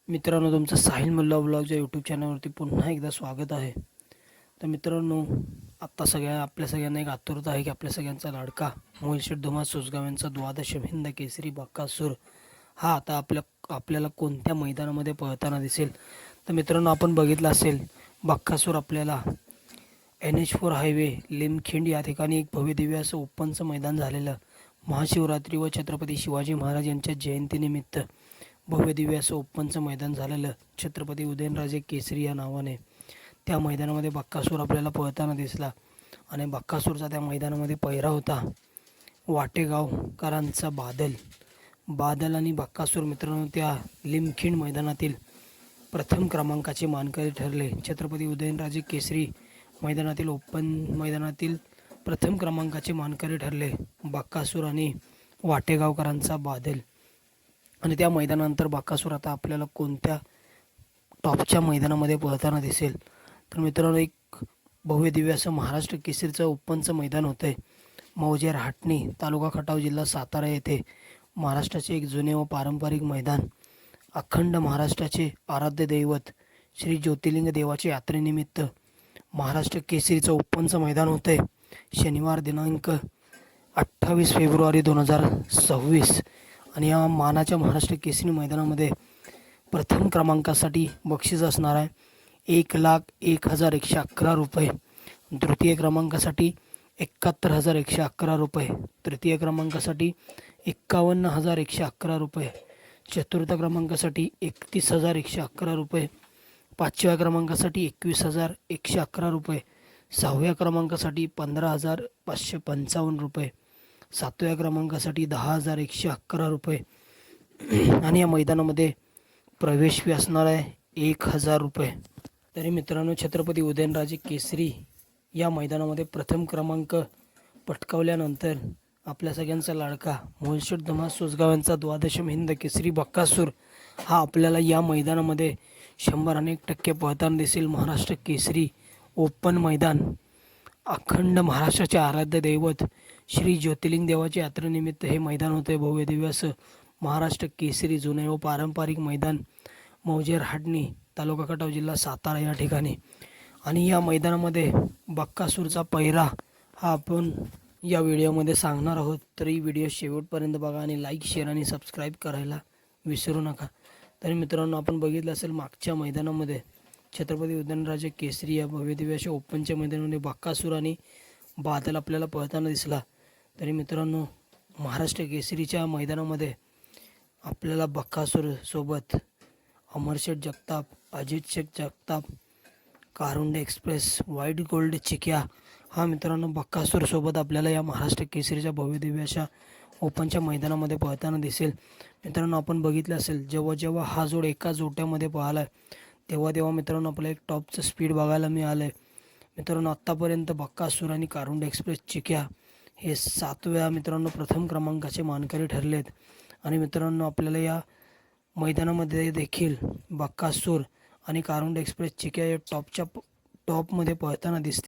मित्रांनो, तुमचं साहिल मुल्ला ब्लॉगच्या यूट्यूब चॅनलवरती पुन्हा एकदा स्वागत आहे. तर मित्रांनो, आत्ता आपल्या सगळ्यांना एक आतुरता आहे की आपल्या सगळ्यांचा लाडका मोहित धुमाळ सोसगाव यांचा द्वादश हिंद केसरी बक्कासूर हा आता आपल्याला कोणत्या मैदानामध्ये पळताना दिसेल. तर मित्रांनो, आपण बघितलं असेल बक्कासूर आपल्याला NH4 हायवे लिमखिंड या ठिकाणी एक भव्यदिव्य असं ओपनचं मैदान झालेलं महाशिवरात्री व छत्रपती शिवाजी महाराज यांच्या जयंतीनिमित्त भव्यदिव्य असं ओपनचं मैदान झालेलं छत्रपती उदयनराजे केसरी या नावाने. त्या मैदानामध्ये बक्कासूर आपल्याला पळताना दिसला आणि बक्कासूरचा त्या मैदानामध्ये पहिरा होता वाटेगावकरांचा बादल आणि बक्कासूर. मित्रांनो, त्या लिमखिंड मैदानातील प्रथम क्रमांकाचे मानकरी ठरले. छत्रपती उदयनराजे केसरी मैदानातील ओपन मैदानातील प्रथम क्रमांकाचे मानकरी ठरले बक्कासूर आणि वाटेगावकरांचा बादल. आणि त्या मैदानानंतर बक्कासूर आता आपल्याला कोणत्या टॉपच्या मैदानामध्ये पळताना दिसेल. तर मित्रांनो, एक भव्य दिव्य असं महाराष्ट्र केसरीचं ओपनचं मैदान होतं आहे मौजे हाटणी, तालुका खटाव, जिल्हा सातारा येथे. महाराष्ट्राचे एक जुने व पारंपरिक मैदान, अखंड महाराष्ट्राचे आराध्य दैवत श्री ज्योतिर्लिंग देवाच्या यात्रेनिमित्त महाराष्ट्र केसरीचं ओपनचं मैदान होतं आहे. शनिवार दिनांक 28 फेब्रुवारी 2026. आणि या मानाच्या महाराष्ट्र केसरी मैदानामध्ये प्रथम क्रमांकासाठी बक्षीस असणार आहे 1,01,111 रुपये. द्वितीय क्रमांकासाठी 71,111 रुपये. तृतीय क्रमांकासाठी 51,111 रुपये. चतुर्थ क्रमांकासाठी 31,111 रुपये. पाचव्या क्रमांकासाठी 21,111 रुपये. सहाव्या क्रमांकासाठी 15,555 रुपये. सातव्या क्रमांकासाठी 10,111 रुपये. आणि या मैदानामध्ये प्रवेश फी असणार आहे 1,000 रुपये. तरी मित्रांनो, छत्रपती उदयनराजे केसरी या मैदानामध्ये प्रथम क्रमांक पटकावल्यानंतर आपल्या सगळ्यांचा लाडका मोहित धुमाळ सोसगाव यांचा द्वादशम हिंद केसरी बक्कासूर हा आपल्याला या मैदानामध्ये 100% पळताना दिसेल. महाराष्ट्र केसरी ओपन मैदान, अखंड महाराष्ट्राचे आराध्य दैवत श्री ज्योतिर्लिंग देवाच्या यात्रेनिमित्त हे मैदान होते भव्य दिव्य असं महाराष्ट्र केसरी जुने व पारंपरिक मैदान मौजे हाटणी, तालुका खटाव, जिल्हा सातारा या ठिकाणी. आणि या मैदानामध्ये बक्कासूरचा पहिरा हा आपण या व्हिडिओमध्ये सांगणार आहोत. तरी व्हिडिओ शेवटपर्यंत बघा आणि लाईक, शेअर आणि सबस्क्राईब करायला विसरू नका. तरी मित्रांनो, आपण बघितलं असेल मागच्या मैदानामध्ये छत्रपती उदयनराजे केसरी या भव्य दिव्य अशा ओपनच्या मैदानामध्ये बक्कासूर आणि बादल आपल्याला पळताना दिसला. तरी मित्रांनो, महाराष्ट्र केसरीच्या मैदानामध्ये आपल्याला बक्कासूर सोबत अमरशेठ Jagtap, Ajit Shaikh Jagtap, Karunde express, white gold चिक्या हा मित्रांनो बक्कासूर सोबत आपल्याला या महाराष्ट्र केसरीच्या भव्य दिव्य अशा ओपनच्या मैदानामध्ये पळताना दिसेल. मित्रांनो, आपण बघितलं असेल जेव्हा हा जोड एका जोट्यामध्ये पळाला आहे तेव्हा मित्रांनो आपल्याला एक टॉपचं स्पीड बघायला मिळालं आहे. मित्रांनो, आत्तापर्यंत बक्कासूर आणि कारुंडे एक्सप्रेस चिक्या हे 7 वेळा मित्रांनो प्रथम क्रमांकाचे मानकरी ठरलेत. आणि मित्रांनो, आपल्याला या मैदानामध्ये देखील बक्कासूर आणि कारुंडे एक्सप्रेस चिक्या या टॉपमध्ये पळताना दिसते.